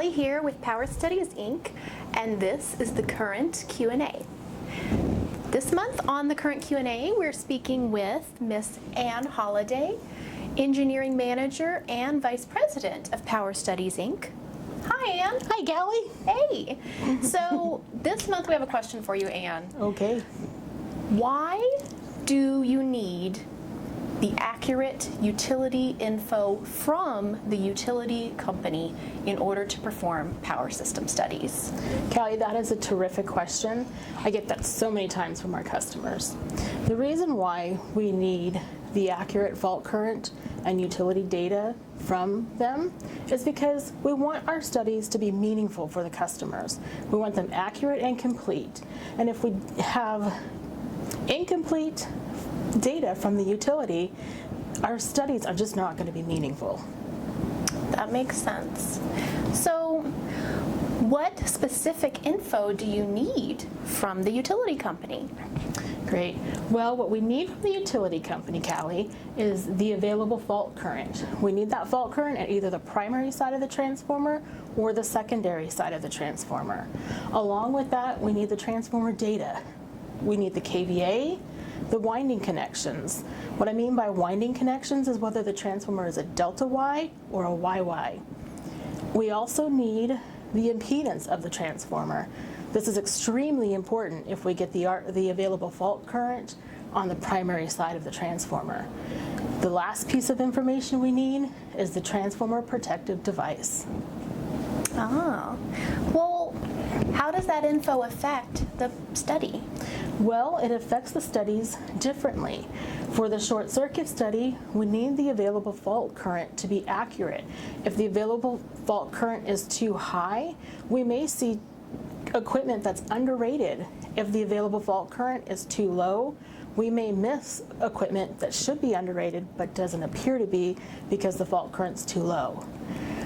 Callie here with Power Studies, Inc., and this is the current Q&A. This month on the current Q&A, we're speaking with Miss Ann Holliday, Engineering Manager and Vice President of Power Studies, Inc. Hi, Ann. Hi, Callie. Hey. So this month we have a question for you, Ann. Okay. Why do you need the accurate utility info from the utility company in order to perform power system studies? Callie, that is a terrific question. I get that so many times from our customers. The reason why we need the accurate fault current and utility data from them is because we want our studies to be meaningful for the customers. We want them accurate and complete. And if we have incomplete data from the utility, our studies are just not going to be meaningful. That makes sense. So what specific info do you need from the utility company? Great. Well, what we need from the utility company, Callie, is the available fault current. We need that fault current at either the primary side of the transformer or the secondary side of the transformer. Along with that, we need the transformer data. We need the kVA, the winding connections. What I mean by winding connections is whether the transformer is a delta Y or a YY. We also need the impedance of the transformer. This is extremely important if we get the available fault current on the primary side of the transformer. The last piece of information we need is the transformer protective device. Oh, well, how does that info affect the study? Well, it affects the studies differently. For the short circuit study, we need the available fault current to be accurate. If the available fault current is too high, we may see equipment that's underrated. If the available fault current is too low, we may miss equipment that should be underrated but doesn't appear to be because the fault current's too low.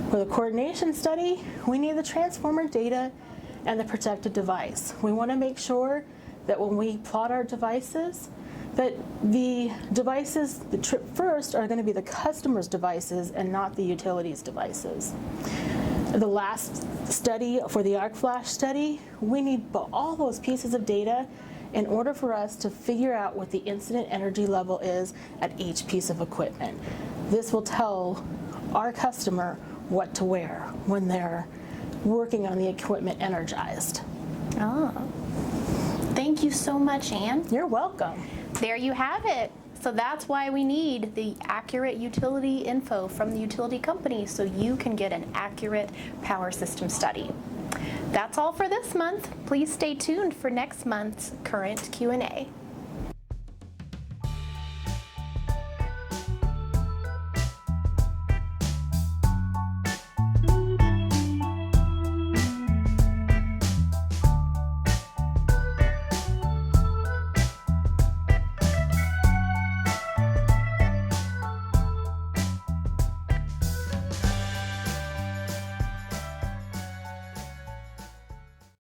For the coordination study, we need the transformer data and the protected device. We want to make sure that when we plot our devices, that the devices that trip first are going to be the customer's devices and not the utility's devices. The last study, for the arc flash study, we need all those pieces of data in order for us to figure out what the incident energy level is at each piece of equipment. This will tell our customer what to wear when they're working on the equipment energized. Oh. Thank you so much, Ann. You're welcome. There you have it. So that's why we need the accurate utility info from the utility company so you can get an accurate power system study. That's all for this month. Please stay tuned for next month's current Q&A.